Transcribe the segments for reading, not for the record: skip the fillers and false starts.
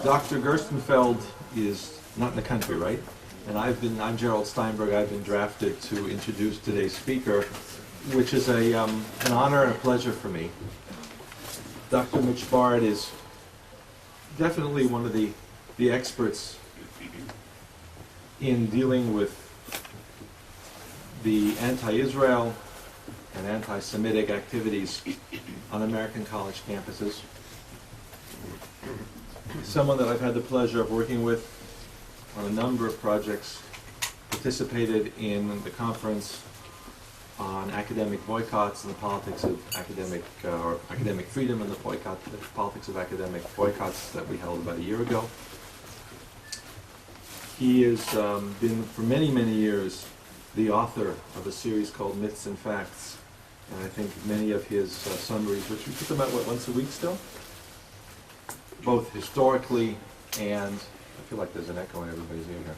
Dr. Gerstenfeld is not in the country, right? And I'm Gerald Steinberg. I've been drafted to introduce today's speaker, which is an honor and a pleasure for me. Dr. Mitch Bard is definitely one of the experts in dealing with the anti-Israel and anti-Semitic activities on American college campuses. Someone that I've had the pleasure of working with on a number of projects, participated in the conference on academic boycotts and the politics of academic freedom and the politics of academic boycotts that we held about a year ago. He has been for many, many years the author of a series called Myths and Facts, and I think many of his summaries, which we put them out once a week still, both historically and I feel like there's an echo in everybody's ear here.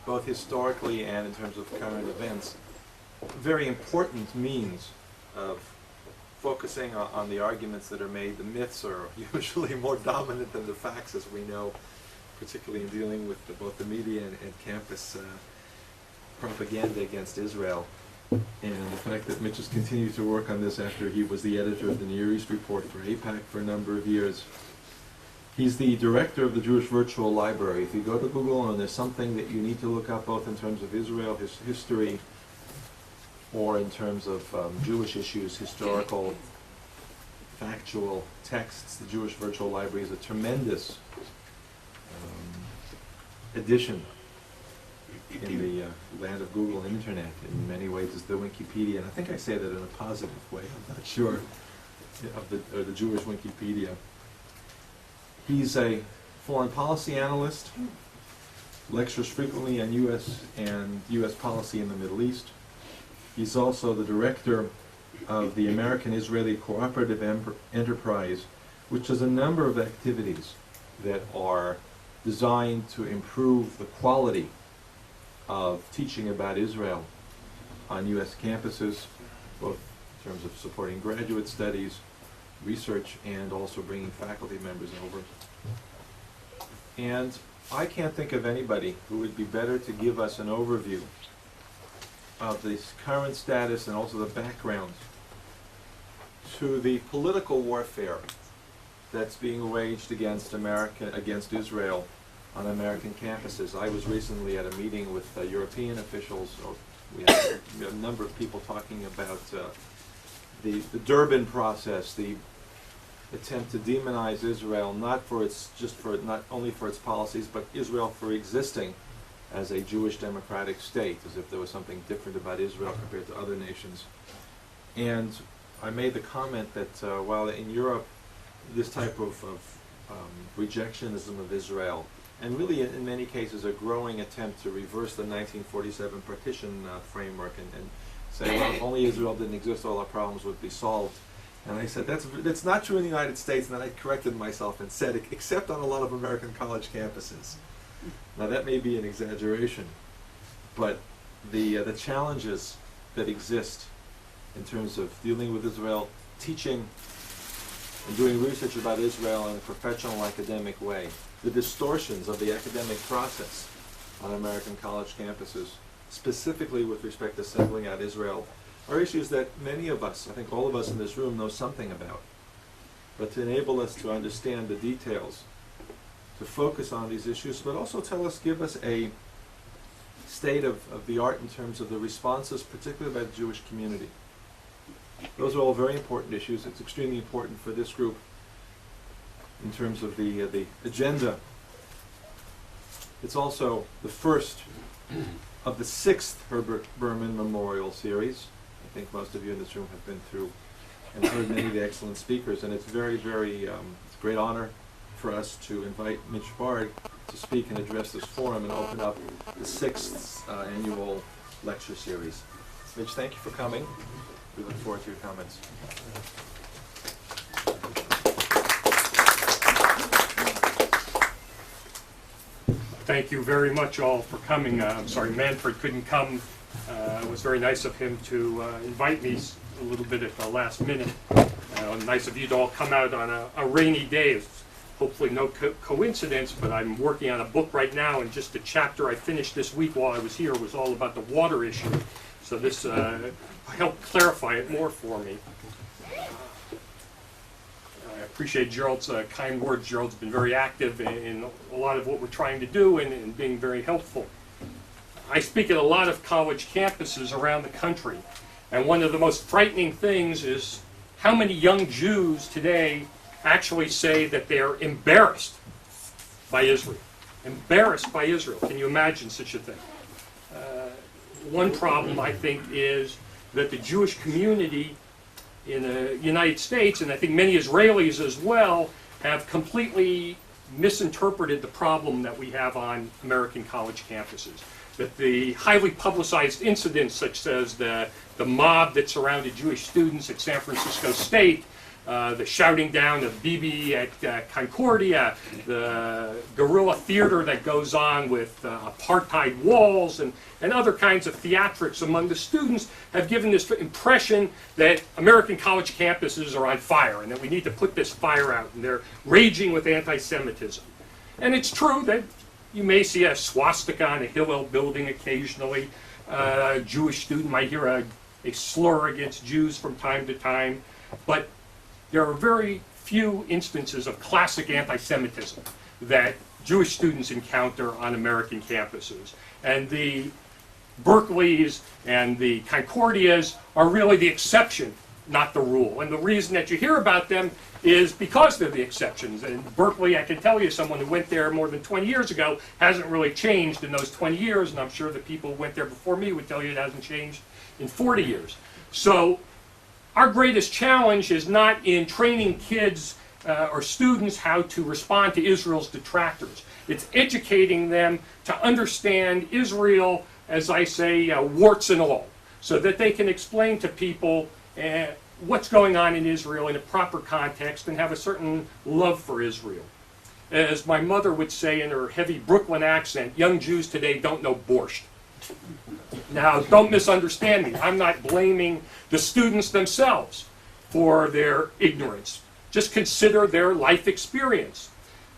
Both historically and in terms of current events, very important means of focusing on the arguments that are made. The myths are usually more dominant than the facts, as we know, particularly in dealing with both the media and campus propaganda against Israel. And the fact that Mitch has continued to work on this after he was the editor of the Near East Report for AIPAC for a number of years. He's the director of the Jewish Virtual Library. If you go to Google and there's something that you need to look up both in terms of Israel, his history, or in terms of Jewish issues, historical, factual texts, the Jewish Virtual Library is a tremendous addition in the land of Google and Internet. In many ways, it's the Wikipedia, and I think I say that in a positive way. I'm not sure of the Jewish Wikipedia. He's a foreign policy analyst, lectures frequently on U.S. policy in the Middle East. He's also the director of the American-Israeli Cooperative Enterprise, which is a number of activities that are designed to improve the quality of teaching about Israel on U.S. campuses, both in terms of supporting graduate studies, research, and also bringing faculty members over. And I can't think of anybody who would be better to give us an overview of the current status and also the background to the political warfare that's being waged against Israel on American campuses. I was recently at a meeting with European officials. We had a number of people talking about the Durban process, the attempt to demonize Israel, not only for its policies, but Israel for existing as a Jewish democratic state, as if there was something different about Israel compared to other nations. And I made the comment that while in Europe this type of rejectionism of Israel, and really in many cases a growing attempt to reverse the 1947 partition framework and say, well, if only Israel didn't exist, all our problems would be solved. And I said, that's not true in the United States, and then I corrected myself and said, except on a lot of American college campuses. Now that may be an exaggeration, but the challenges that exist in terms of dealing with Israel, teaching and doing research about Israel in a professional academic way, the distortions of the academic process on American college campuses, specifically with respect to singling out Israel, are issues that many of us, I think all of us in this room, know something about. But to enable us to understand the details, to focus on these issues, but also give us a state of the art in terms of the responses, particularly by the Jewish community. Those are all very important issues. It's extremely important for this group in terms of the agenda. It's also the first of the 6th Herbert Berman Memorial Series. I think most of you in this room have been through and heard many of the excellent speakers, and it's very, very, it's a great honor for us to invite Mitch Bard to speak and address this forum and open up the 6th annual lecture series. Mitch, thank you for coming. We look forward to your comments. Thank you very much all for coming. I'm sorry Manfred couldn't come. It was very nice of him to invite me a little bit at the last minute. Nice of you to all come out on a rainy day. It's hopefully no coincidence, but I'm working on a book right now, and just the chapter I finished this week while I was here was all about the water issue. So this helped clarify it more for me. I appreciate Gerald's kind words. Gerald's been very active in a lot of what we're trying to do and being very helpful. I speak at a lot of college campuses around the country, and one of the most frightening things is how many young Jews today actually say that they are embarrassed by Israel. Embarrassed by Israel. Can you imagine such a thing? One problem, I think, is that the Jewish community in the United States, and I think many Israelis as well, have completely misinterpreted the problem that we have on American college campuses. That the highly publicized incidents, such as the mob that surrounded Jewish students at San Francisco State, the shouting down of Bibi at Concordia, the guerrilla theater that goes on with apartheid walls and other kinds of theatrics among the students, have given this impression that American college campuses are on fire and that we need to put this fire out, and they're raging with anti-Semitism. And it's true that you may see a swastika on a Hillel building occasionally. A Jewish student might hear a slur against Jews from time to time, but there are very few instances of classic anti-Semitism that Jewish students encounter on American campuses. And the Berkeleys and the Concordias are really the exception, not the rule. And the reason that you hear about them is because they're the exceptions. And Berkeley, I can tell you, someone who went there more than 20 years ago, hasn't really changed in those 20 years, and I'm sure the people who went there before me would tell you it hasn't changed in 40 years. So our greatest challenge is not in training kids or students how to respond to Israel's detractors. It's educating them to understand Israel, as I say, warts and all, so that they can explain to people what's going on in Israel in a proper context and have a certain love for Israel. As my mother would say in her heavy Brooklyn accent, young Jews today don't know borscht. Now, don't misunderstand me. I'm not blaming the students themselves for their ignorance. Just consider their life experience.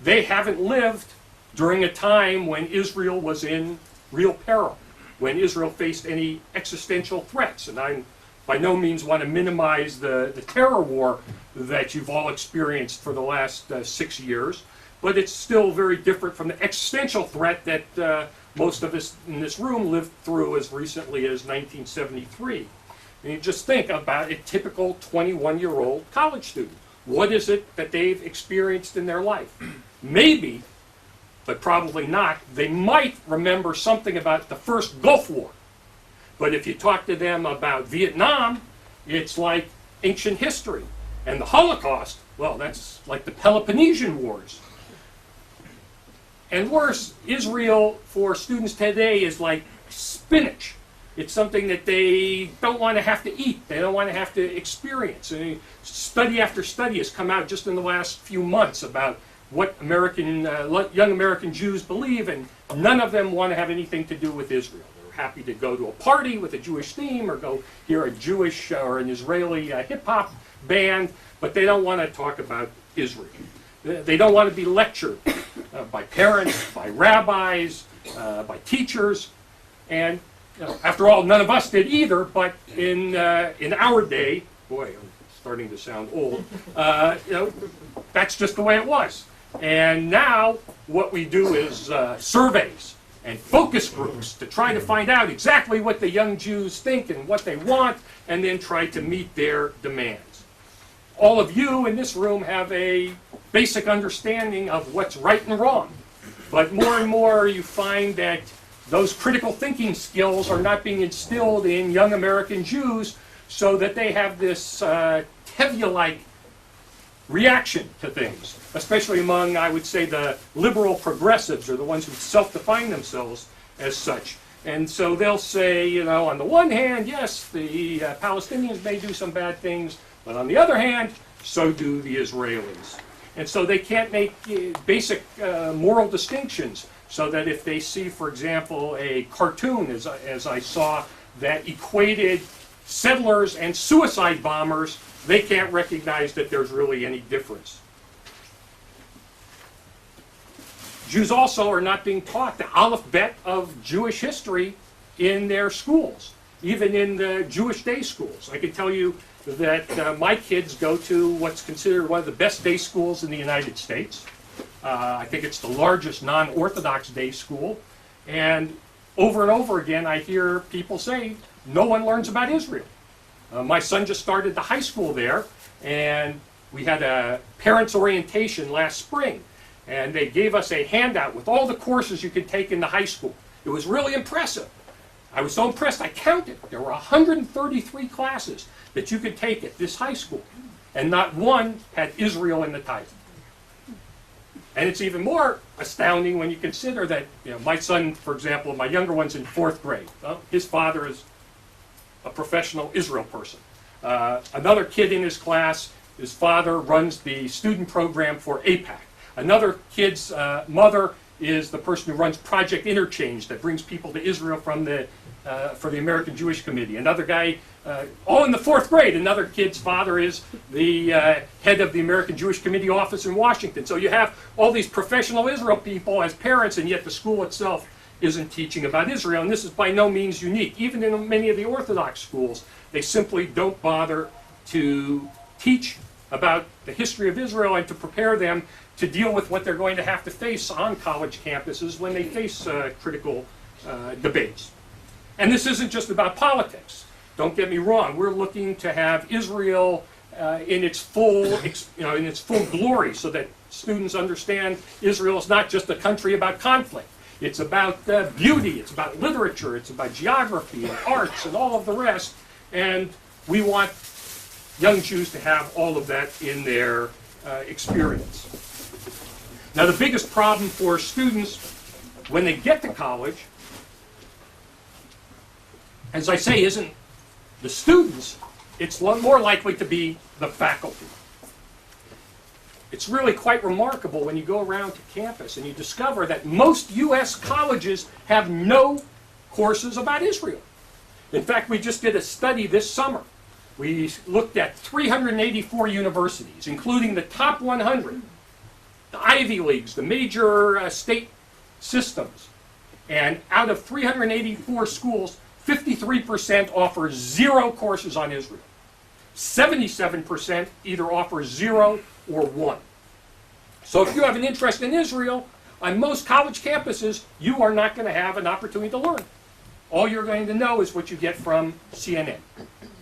They haven't lived during a time when Israel was in real peril, when Israel faced any existential threats. And I by no means want to minimize the terror war that you've all experienced for the last 6 years, but it's still very different from the existential threat that most of us in this room lived through as recently as 1973. And you just think about a typical 21-year-old college student. What is it that they've experienced in their life? Maybe, but probably not, they might remember something about the first Gulf War. But if you talk to them about Vietnam, it's like ancient history. And the Holocaust, well, that's like the Peloponnesian Wars. And worse, Israel for students today is like spinach. It's something that they don't want to have to eat. They don't want to have to experience. And study after study has come out just in the last few months about what young American Jews believe, and none of them want to have anything to do with Israel. They're happy to go to a party with a Jewish theme or go hear a Jewish or an Israeli hip-hop band, but they don't want to talk about Israel. They don't want to be lectured by parents, by rabbis, by teachers, and after all, none of us did either, but in our day, boy, I'm starting to sound old, that's just the way it was. And now what we do is surveys and focus groups to try to find out exactly what the young Jews think and what they want, and then try to meet their demands. All of you in this room have a basic understanding of what's right and wrong, but more and more you find that those critical thinking skills are not being instilled in young American Jews, so that they have this Tevye-like reaction to things, especially among, I would say, the liberal progressives, or the ones who self-define themselves as such. And so they'll say, on the one hand, yes, the Palestinians may do some bad things, but on the other hand, so do the Israelis. And so they can't make basic moral distinctions, so that if they see, for example, a cartoon, as I saw, that equated settlers and suicide bombers, they can't recognize that there's really any difference. Jews also are not being taught the alphabet of Jewish history in their schools, even in the Jewish day schools. I can tell you that my kids go to what's considered one of the best day schools in the United States. I think it's the largest non-Orthodox day school. And over again, I hear people say, no one learns about Israel. My son just started the high school there, and we had a parents' orientation last spring. And they gave us a handout with all the courses you could take in the high school. It was really impressive. I was so impressed, I counted. There were 133 classes that you could take at this high school, and not one had Israel in the title. And it's even more astounding when you consider that, my son, for example, my younger one's in 4th grade. Well, his father is a professional Israel person. Another kid in his class, his father runs the student program for AIPAC. Another kid's mother is the person who runs Project Interchange that brings people to Israel for the American Jewish Committee. Another guy, all in the 4th grade, another kid's father is the head of the American Jewish Committee office in Washington. So you have all these professional Israel people as parents, and yet the school itself isn't teaching about Israel. And this is by no means unique. Even in many of the Orthodox schools, they simply don't bother to teach about the history of Israel and to prepare them to deal with what they're going to have to face on college campuses when they face critical debates. And this isn't just about politics. Don't get me wrong. We're looking to have Israel in its full, in its full glory, so that students understand Israel is not just a country about conflict. It's about beauty. It's about literature. It's about geography and arts and all of the rest. And we want young Jews to have all of that in their experience. Now, the biggest problem for students when they get to college, as I say, isn't the students. It's more likely to be the faculty. It's really quite remarkable when you go around to campus and you discover that most U.S. colleges have no courses about Israel. In fact, we just did a study this summer. We looked at 384 universities, including the top 100, the Ivy Leagues, the major state systems. And out of 384 schools, 53% offer 0 courses on Israel. 77% either offer 0 or 1. So if you have an interest in Israel, on most college campuses, you are not going to have an opportunity to learn. All you're going to know is what you get from CNN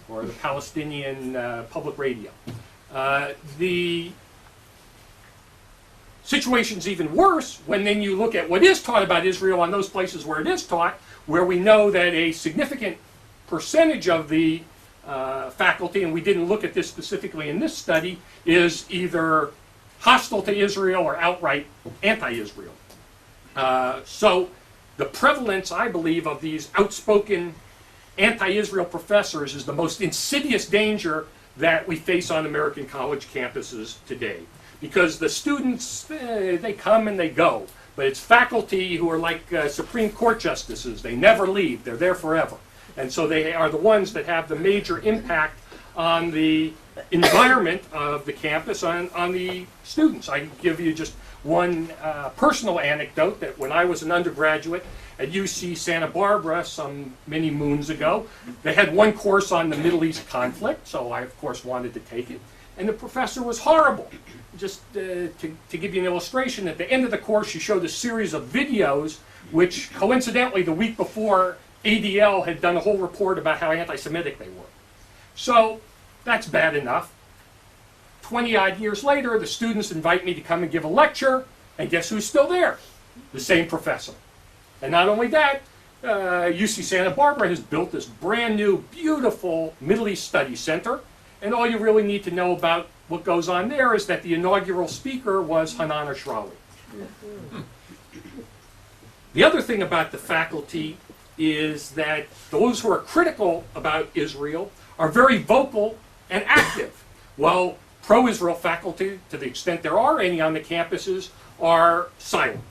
or the Palestinian public radio. The situation's even worse when then you look at what is taught about Israel on those places where it is taught, where we know that a significant percentage of the faculty, and we didn't look at this specifically in this study, is either hostile to Israel or outright anti-Israel. So the prevalence, I believe, of these outspoken anti-Israel professors is the most insidious danger that we face on American college campuses today. Because the students, they come and they go. But it's faculty who are like Supreme Court justices. They never leave. They're there forever. And so they are the ones that have the major impact on the environment of the campus, on the students. I can give you just one personal anecdote that when I was an undergraduate at UC Santa Barbara some many moons ago, they had one course on the Middle East conflict, so I, of course, wanted to take it. And the professor was horrible. Just to give you an illustration, at the end of the course, she showed a series of videos, which coincidentally the week before, ADL had done a whole report about how anti-Semitic they were. So that's bad enough. 20-odd years later, the students invite me to come and give a lecture, and guess who's still there? The same professor. And not only that, UC Santa Barbara has built this brand new, beautiful Middle East Studies Center, and all you really need to know about what goes on there is that the inaugural speaker was Hanan Ashrawi. The other thing about the faculty is that those who are critical about Israel are very vocal and active, while pro-Israel faculty, to the extent there are any on the campuses, are silent.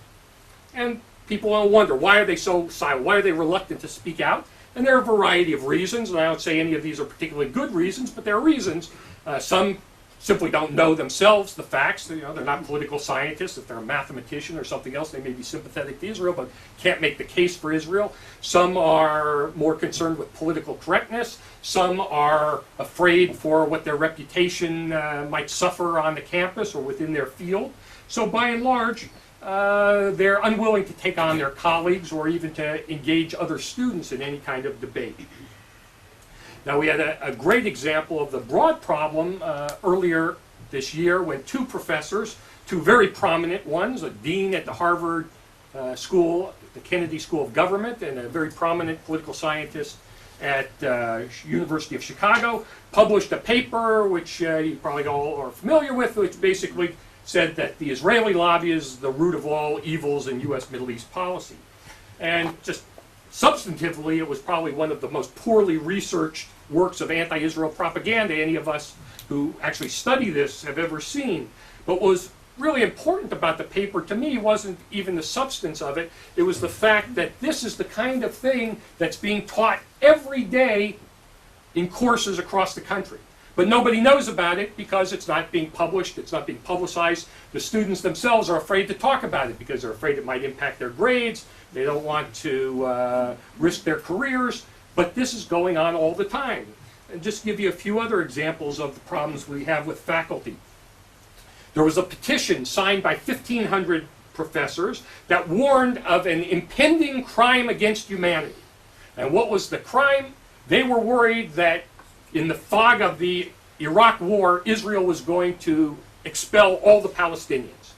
And people will wonder, why are they so silent? Why are they reluctant to speak out? And there are a variety of reasons, and I don't say any of these are particularly good reasons, but there are reasons. Some simply don't know themselves the facts. You know, they're not political scientists. If they're a mathematician or something else, they may be sympathetic to Israel, but can't make the case for Israel. Some are more concerned with political correctness. Some are afraid for what their reputation might suffer on the campus or within their field. So by and large, they're unwilling to take on their colleagues or even to engage other students in any kind of debate. Now, we had a great example of the broad problem earlier this year when two professors, two very prominent ones, a dean at the Harvard School, the Kennedy School of Government, and a very prominent political scientist at University of Chicago, published a paper which you probably all are familiar with, which basically said that the Israeli lobby is the root of all evils in U.S. Middle East policy. And just substantively, it was probably one of the most poorly researched works of anti-Israel propaganda any of us who actually study this have ever seen. But what was really important about the paper to me wasn't even the substance of it. It was the fact that this is the kind of thing that's being taught every day in courses across the country. But nobody knows about it because it's not being published, it's not being publicized. The students themselves are afraid to talk about it because they're afraid it might impact their grades. They don't want to risk their careers. But this is going on all the time. And just to give you a few other examples of the problems we have with faculty. There was a petition signed by 1,500 professors that warned of an impending crime against humanity. And what was the crime? They were worried that in the fog of the Iraq War, Israel was going to expel all the Palestinians.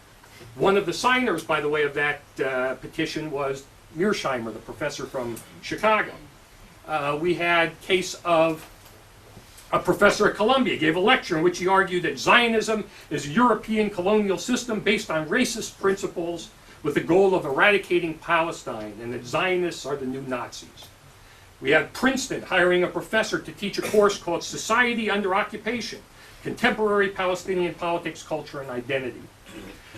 One of the signers, by the way, of that petition was Mearsheimer, the professor from Chicago. We had case of a professor at Columbia gave a lecture in which he argued that Zionism is a European colonial system based on racist principles with the goal of eradicating Palestine, and that Zionists are the new Nazis. We had Princeton hiring a professor to teach a course called Society Under Occupation, Contemporary Palestinian Politics, Culture, and Identity.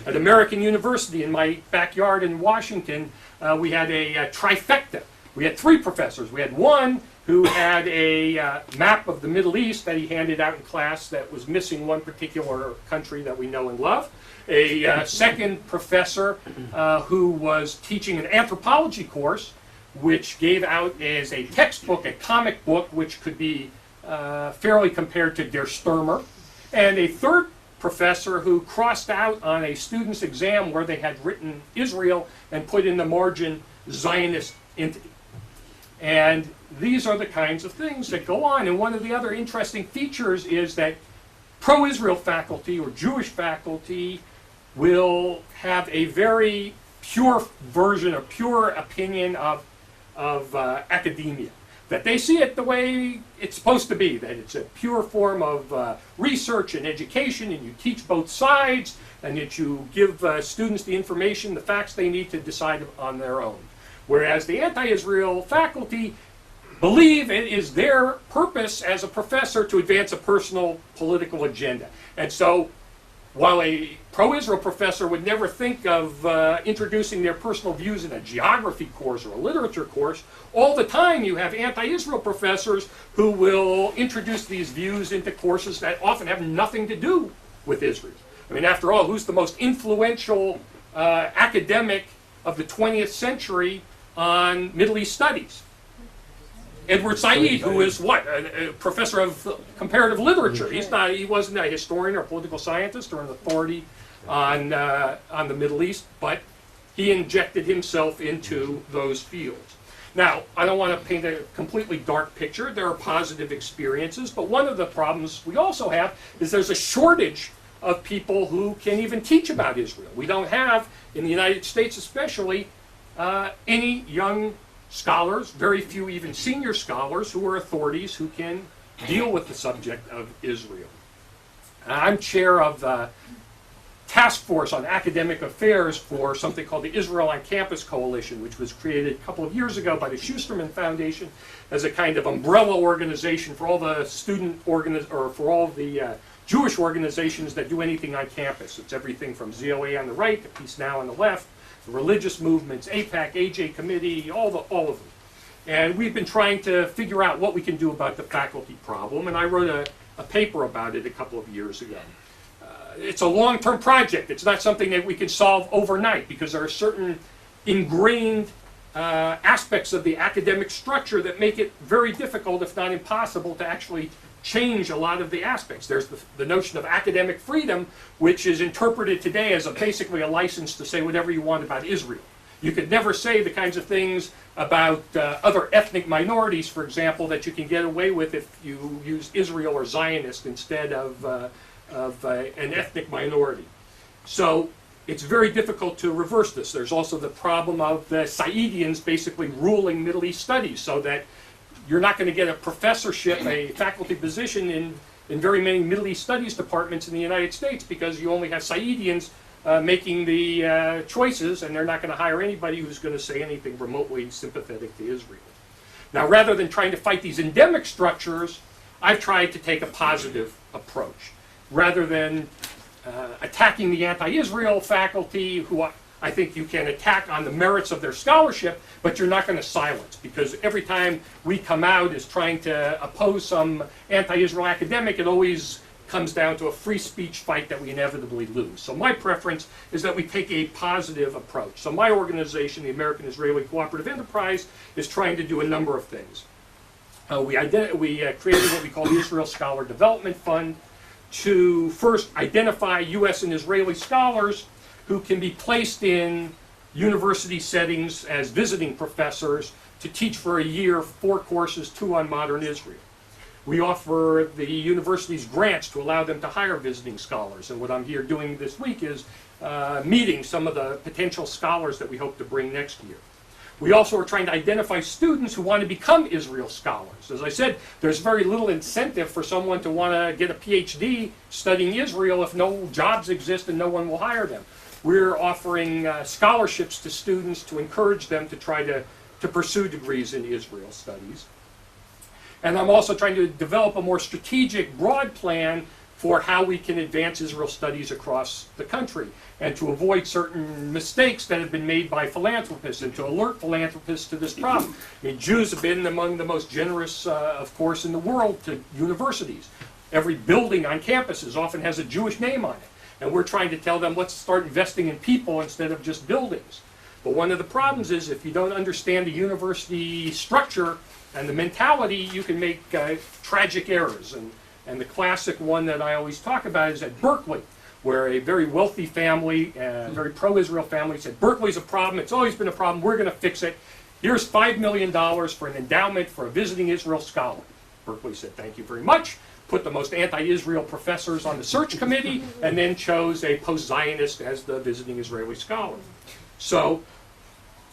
At American University in my backyard in Washington, we had a trifecta. We had three professors. We had one who had a map of the Middle East that he handed out in class that was missing one particular country that we know and love. A second professor who was teaching an anthropology course, which gave out as a textbook, a comic book, which could be fairly compared to Der Stürmer. And a third professor who crossed out on a student's exam where they had written Israel and put in the margin Zionist entity. And these are the kinds of things that go on. And one of the other interesting features is that pro-Israel faculty or Jewish faculty will have a very pure version, a pure opinion of academia. That they see it the way it's supposed to be, that it's a pure form of research and education, and you teach both sides, and that you give students the information, the facts they need to decide on their own. Whereas the anti-Israel faculty believe it is their purpose as a professor to advance a personal political agenda. And so, while a pro-Israel professor would never think of introducing their personal views in a geography course or a literature course, all the time you have anti-Israel professors who will introduce these views into courses that often have nothing to do with Israel. I mean, after all, who's the most influential academic of the 20th century on Middle East studies? Edward Said, who is what? A professor of comparative literature. He wasn't a historian or political scientist or an authority on the Middle East, but he injected himself into those fields. Now, I don't want to paint a completely dark picture. There are positive experiences, but one of the problems we also have is there's a shortage of people who can even teach about Israel. We don't have, in the United States especially, any young scholars, very few even senior scholars who are authorities who can deal with the subject of Israel. I'm chair of the task force on academic affairs for something called the Israel on Campus Coalition, which was created a couple of years ago by the Schusterman Foundation as a kind of umbrella organization for all the for all the Jewish organizations that do anything on campus. It's everything from ZOA on the right to Peace Now on the left, the religious movements, AIPAC, AJ Committee, all of them. And we've been trying to figure out what we can do about the faculty problem, and I wrote a paper about it a couple of years ago. It's a long-term project. It's not something that we can solve overnight because there are certain ingrained aspects of the academic structure that make it very difficult, if not impossible, to actually change a lot of the aspects. There's the notion of academic freedom, which is interpreted today as basically a license to say whatever you want about Israel. You could never say the kinds of things about other ethnic minorities, for example, that you can get away with if you use Israel or Zionist instead of an ethnic minority. So it's very difficult to reverse this. There's also the problem of the Sa'idians basically ruling Middle East studies, so that you're not going to get a professorship, a faculty position in very many Middle East studies departments in the United States because you only have Sa'idians making the choices, and they're not going to hire anybody who's going to say anything remotely sympathetic to Israel. Now, rather than trying to fight these endemic structures, I've tried to take a positive approach. Rather than attacking the anti-Israel faculty, who I think you can attack on the merits of their scholarship, but you're not going to silence, because every time we come out as trying to oppose some anti-Israel academic, it always comes down to a free speech fight that we inevitably lose. So my preference is that we take a positive approach. So my organization, the American Israeli Cooperative Enterprise, is trying to do a number of things. We created what we call the Israel Scholar Development Fund to first identify U.S. and Israeli scholars who can be placed in university settings as visiting professors to teach for a year 4 courses, 2 on modern Israel. We offer the universities grants to allow them to hire visiting scholars, and what I'm here doing this week is meeting some of the potential scholars that we hope to bring next year. We also are trying to identify students who want to become Israel scholars. As I said, there's very little incentive for someone to want to get a PhD studying Israel if no jobs exist and no one will hire them. We're offering scholarships to students to encourage them to try to pursue degrees in Israel studies. And I'm also trying to develop a more strategic, broad plan for how we can advance Israel studies across the country, and to avoid certain mistakes that have been made by philanthropists, and to alert philanthropists to this problem. I mean, Jews have been among the most generous, of course, in the world to universities. Every building on campuses often has a Jewish name on it. And we're trying to tell them, let's start investing in people instead of just buildings. But one of the problems is if you don't understand the university structure and the mentality, you can make tragic errors. And the classic one that I always talk about is at Berkeley, where a very wealthy family, a very pro-Israel family, said, Berkeley's a problem, it's always been a problem, we're going to fix it. Here's $5 million for an endowment for a visiting Israel scholar. Berkeley said, thank you very much, put the most anti-Israel professors on the search committee, and then chose a post-Zionist as the visiting Israeli scholar. So,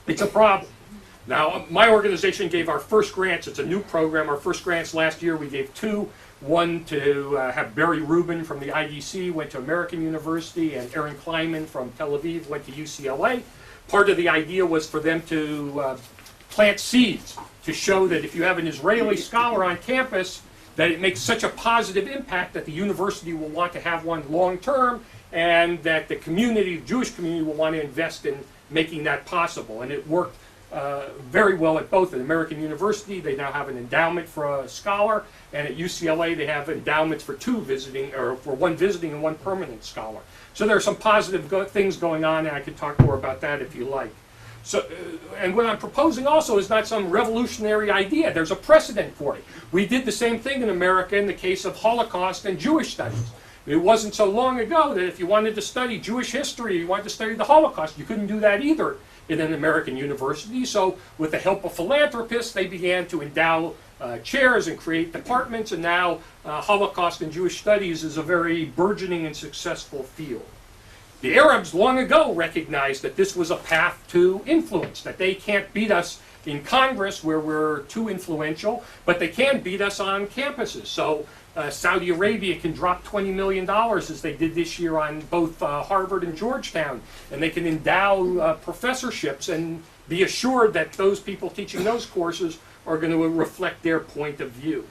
it's a problem. Now, my organization gave our first grants. It's a new program. Our first grants last year, we gave 2. One to have Barry Rubin from the IDC, went to American University, and Aaron Kleinman from Tel Aviv went to UCLA. Part of the idea was for them to plant seeds to show that if you have an Israeli scholar on campus, that it makes such a positive impact that the university will want to have one long term, and that the community, the Jewish community, will want to invest in making that possible. And it worked very well at both. At American University, they now have an endowment for a scholar, and at UCLA, they have endowments for 2 visiting, or for 1 visiting and 1 permanent scholar. So there are some positive things going on, and I could talk more about that if you like. So, and what I'm proposing also is not some revolutionary idea. There's a precedent for it. We did the same thing in America in the case of Holocaust and Jewish studies. It wasn't so long ago that if you wanted to study Jewish history, you wanted to study the Holocaust, you couldn't do that either in an American university. So with the help of philanthropists, they began to endow chairs and create departments, and now Holocaust and Jewish studies is a very burgeoning and successful field. The Arabs long ago recognized that this was a path to influence, that they can't beat us in Congress where we're too influential, but they can beat us on campuses. So Saudi Arabia can drop $20 million as they did this year on both Harvard and Georgetown, and they can endow professorships and be assured that those people teaching those courses are going to reflect their point of view.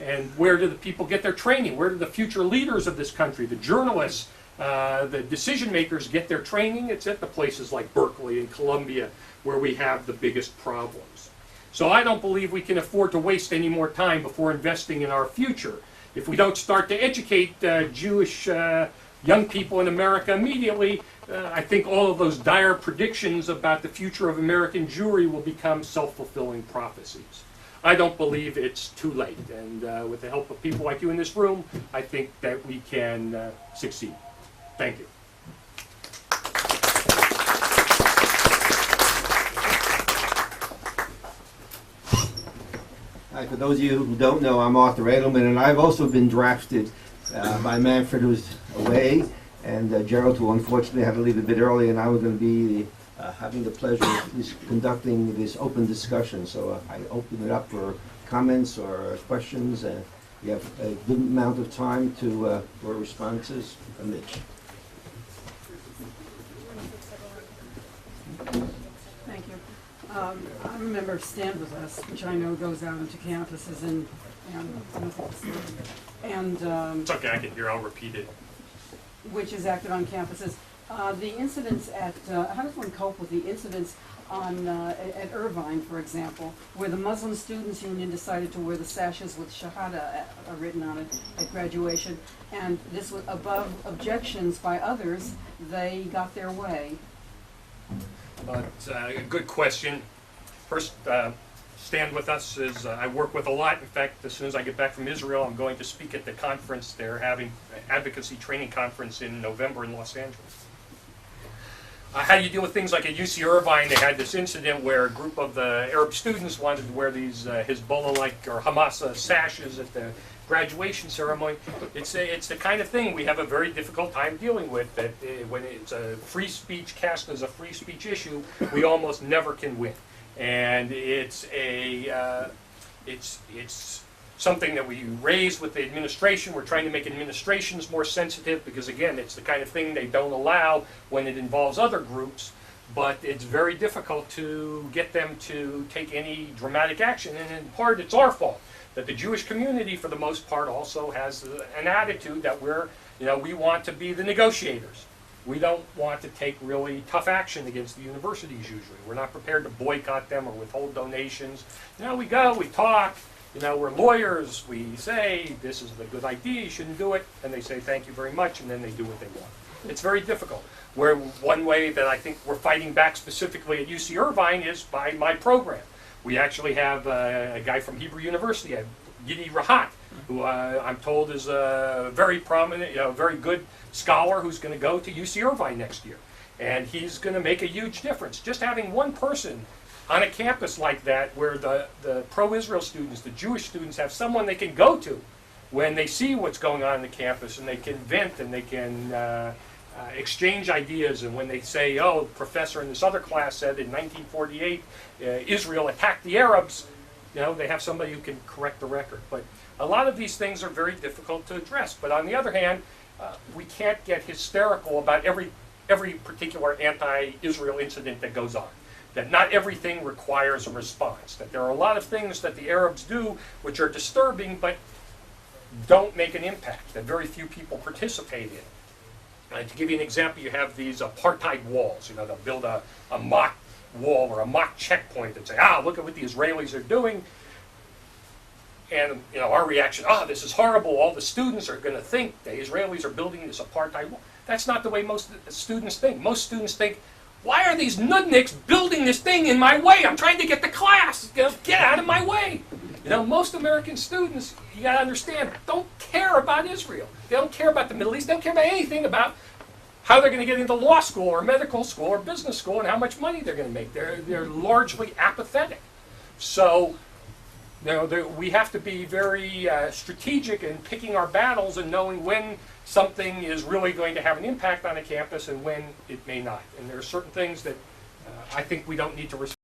And where do the people get their training? Where do the future leaders of this country, the journalists, the decision makers get their training? It's at the places like Berkeley and Columbia where we have the biggest problems. So I don't believe we can afford to waste any more time before investing in our future. If we don't start to educate Jewish young people in America immediately, I think all of those dire predictions about the future of American Jewry will become self-fulfilling prophecies. I don't believe it's too late, and with the help of people like you in this room, I think that we can succeed. Thank you. Hi, for those of you who don't know, I'm Arthur Edelman, and I've also been drafted by Manfred, who's away, and Gerald, who unfortunately had to leave a bit early, and I was going to be having the pleasure of conducting this open discussion. So I open it up for comments or questions. We have a good amount of time for responses. Mitch. Thank you. I'm a member of Stand With Us, which I know goes out into campuses and It's okay, I can hear, I'll repeat it. which is active on campuses. The incidents at, how does one cope with the incidents at Irvine, for example, where the Muslim Students Union decided to wear the sashes with Shahada written on it at graduation, and this was above objections by others, they got their way. A good question. First, Stand With Us is, I work with a lot. In fact, as soon as I get back from Israel, I'm going to speak at the conference. They're having an advocacy training conference in November in Los Angeles. How do you deal with things like at UC Irvine? They had this incident where a group of the Arab students wanted to wear these Hezbollah-like or Hamas sashes at the graduation ceremony. It's the kind of thing we have a very difficult time dealing with. That when it's a free speech cast as a free speech issue, we almost never can win. And it's something that we raise with the administration. We're trying to make administrations more sensitive because, again, it's the kind of thing they don't allow when it involves other groups. But it's very difficult to get them to take any dramatic action. And in part, it's our fault that the Jewish community, for the most part, also has an attitude that we want to be the negotiators. We don't want to take really tough action against the universities usually. We're not prepared to boycott them or withhold donations. We go, we talk. We're lawyers. We say, this is a good idea, you shouldn't do it. And they say, thank you very much, and then they do what they want. It's very difficult. Where one way that I think we're fighting back specifically at UC Irvine is by my program. We actually have a guy from Hebrew University, Gidi Rahat, who I'm told is a very prominent, very good scholar who's going to go to UC Irvine next year. And he's going to make a huge difference. Just having one person on a campus like that where the pro-Israel students, the Jewish students, have someone they can go to when they see what's going on the campus, and they can vent and they can exchange ideas. And when they say, oh, the professor in this other class said in 1948 Israel attacked the Arabs, they have somebody who can correct the record. But a lot of these things are very difficult to address. But on the other hand, we can't get hysterical about every particular anti-Israel incident that goes on. That not everything requires a response. That there are a lot of things that the Arabs do which are disturbing but don't make an impact, that very few people participate in. To give you an example, you have these apartheid walls. They'll build a mock wall or a mock checkpoint and say, look at what the Israelis are doing. And our reaction, this is horrible. All the students are going to think the Israelis are building this apartheid wall. That's not the way most students think. Most students think, why are these nudniks building this thing in my way? I'm trying to get to class. Get out of my way. Most American students, you got to understand, don't care about Israel. They don't care about the Middle East. They don't care about anything about how they're going to get into law school or medical school or business school and how much money they're going to make. They're largely apathetic. So we have to be very strategic in picking our battles and knowing when something is really going to have an impact on a campus and when it may not. And there are certain things that I think we don't need to respond